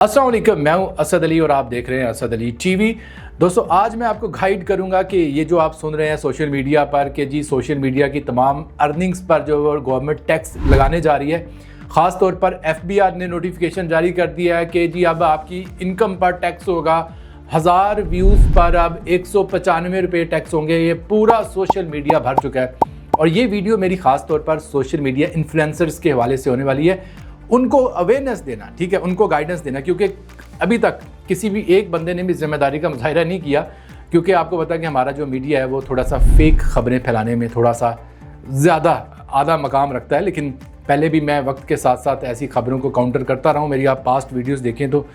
अस्सलाम वालेकुम, मैं हूं असद अली और आप देख रहे हैं असद अली टीवी। दोस्तों, आज मैं आपको गाइड करूंगा कि ये जो आप सुन रहे हैं सोशल मीडिया पर कि जी सोशल मीडिया की तमाम अर्निंग्स पर जो गवर्नमेंट टैक्स लगाने जा रही है। ख़ास तौर पर FBR ने नोटिफिकेशन जारी कर दिया है कि जी अब आपकी इनकम पर टैक्स होगा। 1000 व्यूज़ पर अब 195 रुपये टैक्स होंगे। ये पूरा सोशल मीडिया भर चुका है और ये वीडियो मेरी ख़ास तौर पर सोशल मीडिया इन्फ्लुएंसर्स के हवाले से होने वाली है। उनको अवेयरनेस देना, ठीक है, उनको गाइडेंस देना, क्योंकि अभी तक किसी भी एक बंदे ने भी जिम्मेदारी का मुजाहिरा नहीं किया। क्योंकि आपको पता है कि हमारा जो मीडिया है वो थोड़ा सा फेक खबरें फैलाने में थोड़ा सा ज़्यादा आधा मकाम रखता है। लेकिन पहले भी मैं वक्त के साथ साथ ऐसी खबरों को काउंटर करता रहा हूँ। मेरी आप पास्ट वीडियोस देखें तो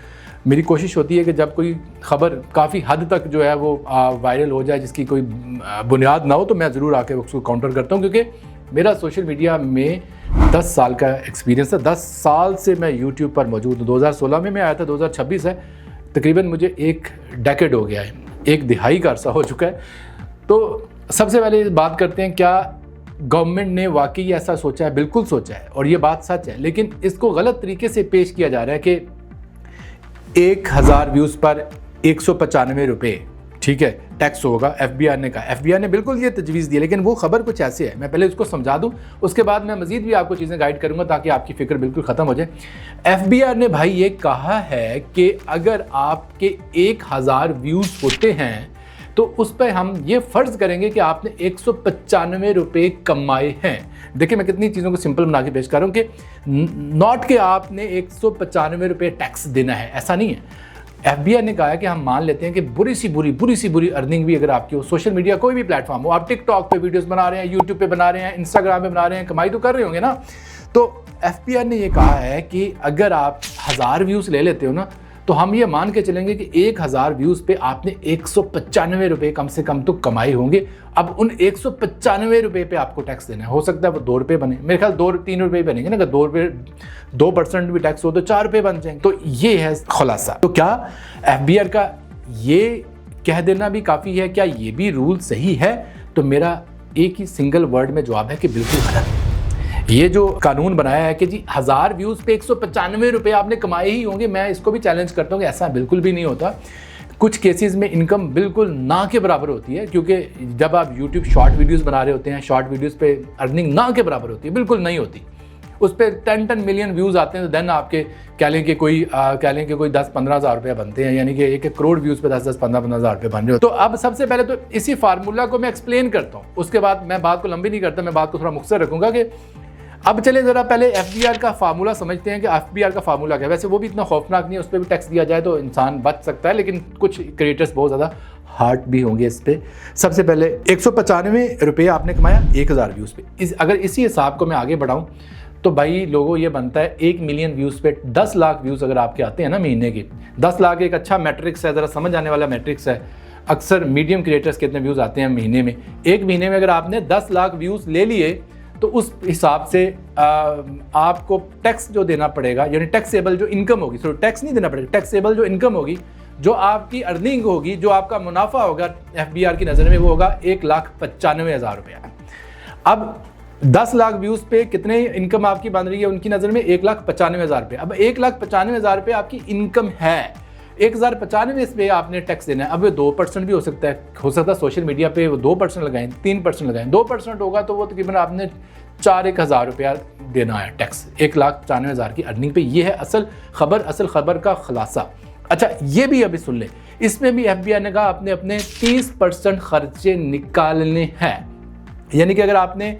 मेरी कोशिश होती है कि जब कोई खबर काफ़ी हद तक जो है वो वायरल हो जाए, जिसकी कोई बुनियाद ना हो, तो मैं ज़रूर आके उसको काउंटर करता हूँ। क्योंकि मेरा सोशल मीडिया में 10 साल का एक्सपीरियंस है। 10 साल से मैं यूट्यूब पर मौजूद हूँ। 2016 में मैं आया था, 2026 है, तकरीबन मुझे एक डेकेड हो गया है, एक दिहाई का अरसा हो चुका है। तो सबसे पहले बात करते हैं, क्या गवर्नमेंट ने वाकई ऐसा सोचा है? बिल्कुल सोचा है और ये बात सच है, लेकिन इसको गलत तरीके से पेश किया जा रहा है कि 1000 व्यूज़ पर 195 रुपये, ठीक है, टैक्स होगा। FBR ने कहा, FBR ने बिल्कुल ये तजवीज़ दी, लेकिन वो खबर कुछ ऐसे है। मैं पहले उसको समझा दूं, उसके बाद मैं मज़ीद भी आपको चीज़ें गाइड करूंगा ताकि आपकी फ़िक्र बिल्कुल ख़त्म हो जाए। FBR ने भाई ये कहा है कि अगर आपके 1000 व्यूज़ होते हैं तो उस पर हम ये फ़र्ज़ करेंगे कि आपने 195 रुपये कमाए हैं। देखिए, मैं कितनी चीज़ों को सिंपल बना के पेश कर रहा हूँ कि नॉट कि आपने 195 रुपये टैक्स देना है, ऐसा नहीं है। FBR ने कहा है कि हम मान लेते हैं कि बुरी सी बुरी अर्निंग भी अगर आपकी हो, सोशल मीडिया कोई भी प्लेटफॉर्म हो, आप टिकटॉक पे वीडियोस बना रहे हैं, यूट्यूब पे बना रहे हैं, इंस्टाग्राम पे बना रहे हैं, कमाई तो कर रहे होंगे ना। तो FBR ने ये कहा है कि अगर आप 1000 व्यूज़ ले लेते हो ना, तो हम ये मान के चलेंगे कि 1000 व्यूज़ पे आपने 195 रुपये कम से कम तो कमाए होंगे। अब उन 195 रुपये पे आपको टैक्स देना है। हो सकता है वो 2 रुपये बने, मेरे ख्याल 2-3 रुपये बनेंगे ना। अगर 2% भी टैक्स हो तो 4 रुपये बन जाएंगे। तो ये है खुलासा। तो क्या FBR का ये कह देना भी काफ़ी है? क्या ये भी रूल सही है? तो मेरा एक ही सिंगल वर्ड में जवाब है कि बिल्कुल गलत। ये जो कानून बनाया है कि जी 1000 व्यूज़ पे 195 रुपये आपने कमाए ही होंगे, मैं इसको भी चैलेंज करता हूँ कि ऐसा बिल्कुल भी नहीं होता। कुछ केसेस में इनकम बिल्कुल ना के बराबर होती है, क्योंकि जब आप यूट्यूब शॉर्ट वीडियोस बना रहे होते हैं, शॉर्ट वीडियोस पे अर्निंग ना के बराबर होती है, बिल्कुल नहीं होती। उस पर 10 मिलियन व्यूज़ आते हैं तो देन आपके कह लें कि कोई 10-15 हज़ार रुपये बनते हैं, यानी कि 1 करोड़ व्यूज़ पे 10-15 हज़ार रुपये बन रहे हो। तो अब सबसे पहले तो इसी फार्मूला को मैं एक्सप्लेन करता हूँ, उसके बाद मैं बात को लंबी नहीं करता, मैं बात को थोड़ा मुख्तसर रखूँगा। कि अब चले ज़रा पहले FBR का फार्मूला समझते हैं कि FBR का फार्मूला क्या है। वैसे वो भी इतना खौफनाक नहीं है, उस पर भी टैक्स दिया जाए तो इंसान बच सकता है, लेकिन कुछ क्रिएटर्स बहुत ज़्यादा हार्ट भी होंगे इस पर। सबसे पहले 195 रुपये आपने कमाया 1000 व्यूज़ पे। अगर इसी हिसाब को मैं आगे बढ़ाऊँ तो भाई लोगों ये बनता है 1 मिलियन व्यूज़ पे 10 लाख व्यूज़ अगर आपके आते हैं ना महीने के। 10 लाख एक अच्छा मैट्रिक्स है, ज़रा समझ आने वाला मैट्रिक्स है। अक्सर मीडियम क्रिएटर्स कितने व्यूज़ आते हैं महीने में? एक महीने में अगर आपने 10 लाख व्यूज़ ले लिए तो उस हिसाब से आपको टैक्स जो देना पड़ेगा, यानी टैक्सेबल जो इनकम होगी, सो टैक्स नहीं देना पड़ेगा, टैक्सेबल जो इनकम होगी, जो आपकी अर्निंग होगी, जो आपका मुनाफा होगा FBR की नज़र में, वो होगा 1,95,000 रुपया। अब 10 लाख व्यूज़ पे कितने इनकम आपकी बन रही है उनकी नज़र में? 1,95,000 रुपये। अब 1,95,000 रुपये आपकी इनकम है, 1095 इस पे आपने टैक्स देना है। अब 2% भी हो सकता है सोशल मीडिया पे वो 2% लगाएं, 3% लगाएं। 2% होगा तो वो तकरीबन आपने 4-1 हज़ार रुपया देना है टैक्स 1,95,000 की अर्निंग पे। ये है असल खबर का खुलासा। अच्छा, ये भी अभी सुन ले, इसमें भी FBR ने कहा आपने अपने 30% खर्चे निकालने हैं। यानी कि अगर आपने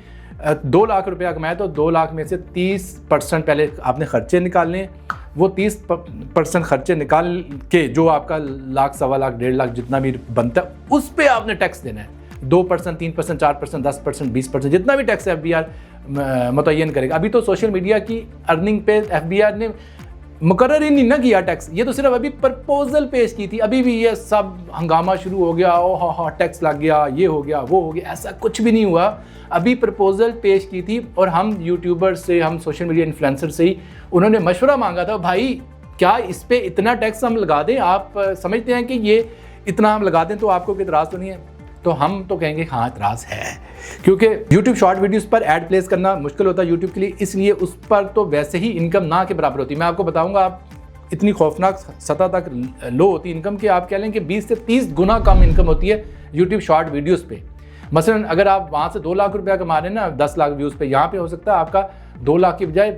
2 लाख रुपया कमाया तो 2 लाख में से 30% पहले आपने खर्चे निकालने। वो 30% खर्चे निकाल के जो आपका लाख, 1.25 लाख, 1.5 लाख जितना भी बनता है उस पे आपने टैक्स देना है। 2%, 3%, 4%, 10%, 20%, जितना भी टैक्स FBR मुतय्यन करेगा। अभी तो सोशल मीडिया की अर्निंग पे FBR ने मुकर्रर ही नहीं ना किया टैक्स, ये तो सिर्फ अभी प्रपोजल पेश की थी। अभी भी ये सब हंगामा शुरू हो गया, ओ हा टैक्स लग गया, ये हो गया, वो हो गया, ऐसा कुछ भी नहीं हुआ। अभी प्रपोजल पेश की थी और हम यूट्यूबर से, हम सोशल मीडिया इन्फ्लुएंसर से ही उन्होंने मशवरा मांगा था, भाई क्या इस पर इतना टैक्स हम लगा दें? आप समझते हैं कि ये इतना हम लगा दें तो आपको कोई इतराज़ तो नहीं है? तो हम तो कहेंगे हाँ इतराज़ है, क्योंकि YouTube शॉर्ट वीडियोस पर ऐड प्लेस करना मुश्किल होता है YouTube के लिए, इसलिए उस पर तो वैसे ही इनकम ना के बराबर होती है। मैं आपको बताऊंगा, आप इतनी खौफनाक सतह तक लो होती है इनकम कि आप कह लें कि 20 से 30 गुना कम इनकम होती है यूट्यूब शॉर्ट वीडियोस पे। मसलन अगर आप वहाँ से 2 लाख रुपया कमा रहे हैं ना 10 लाख व्यूज़ पे, यहाँ पे हो सकता है आपका 2 लाख की बजाय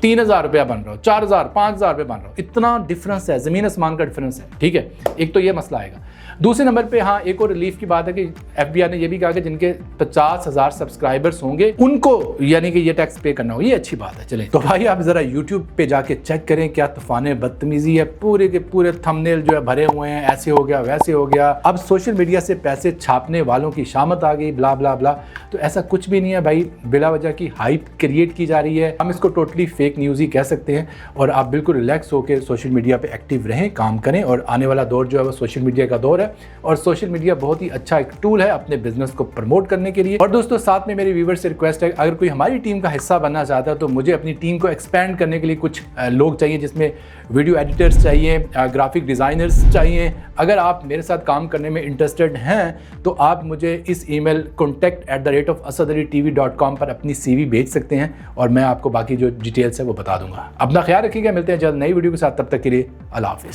3,000 रुपया बन रहा हो, 4,000 5,000 रुपये बन रहा हो। इतना डिफरेंस है, ज़मीन आसमान का डिफरेंस है। ठीक है, एक तो ये मसला आएगा। दूसरे नंबर पे हाँ एक और रिलीफ की बात है कि FBI ने ये भी कहा कि जिनके 50,000 सब्सक्राइबर्स होंगे उनको यानी कि ये टैक्स पे करना हो। ये अच्छी बात है। चलें तो भाई आप ज़रा YouTube पे जाके चेक करें क्या तूफान बदतमीज़ी है, पूरे के पूरे थंबनेल जो है भरे हुए हैं, ऐसे हो गया वैसे हो गया। अब सोशल मीडिया से पैसे छापने वालों की शामत आ गई, ब्ला ब्ला ब्ला। तो ऐसा कुछ भी नहीं है भाई, बिला वजह की हाइप क्रिएट की जा रही है। हम इसको टोटली फेक न्यूज़ ही कह सकते हैं। और आप बिल्कुल रिलैक्स होकर सोशल मीडिया पे एक्टिव रहें, काम करें। और आने वाला दौर जो है वो सोशल मीडिया का दौर है और सोशल मीडिया बहुत ही अच्छा एक टूल है अपने बिजनेस को प्रमोट करने के लिए। और दोस्तों साथ में मेरी व्यूअर्स से रिक्वेस्ट है, अगर कोई हमारी टीम का हिस्सा बनना चाहता है तो मुझे अपनी टीम को एक्सपेंड करने के लिए कुछ लोग चाहिए, जिसमें वीडियो एडिटर्स चाहिए, ग्राफिक डिज़ाइनर्स चाहिए। अगर आप मेरे साथ काम करने में इंटरेस्टेड हैं तो आप मुझे इस ईमेल contact@asadalitv.com पर अपनी CV भेज सकते हैं और मैं आपको बाकी जो डिटेल्स है वो बता दूंगा। अपना ख्याल रखिएगा, मिलते हैं जल्द नई वीडियो के साथ। तब तक के लिए अल्लाह हाफिज़।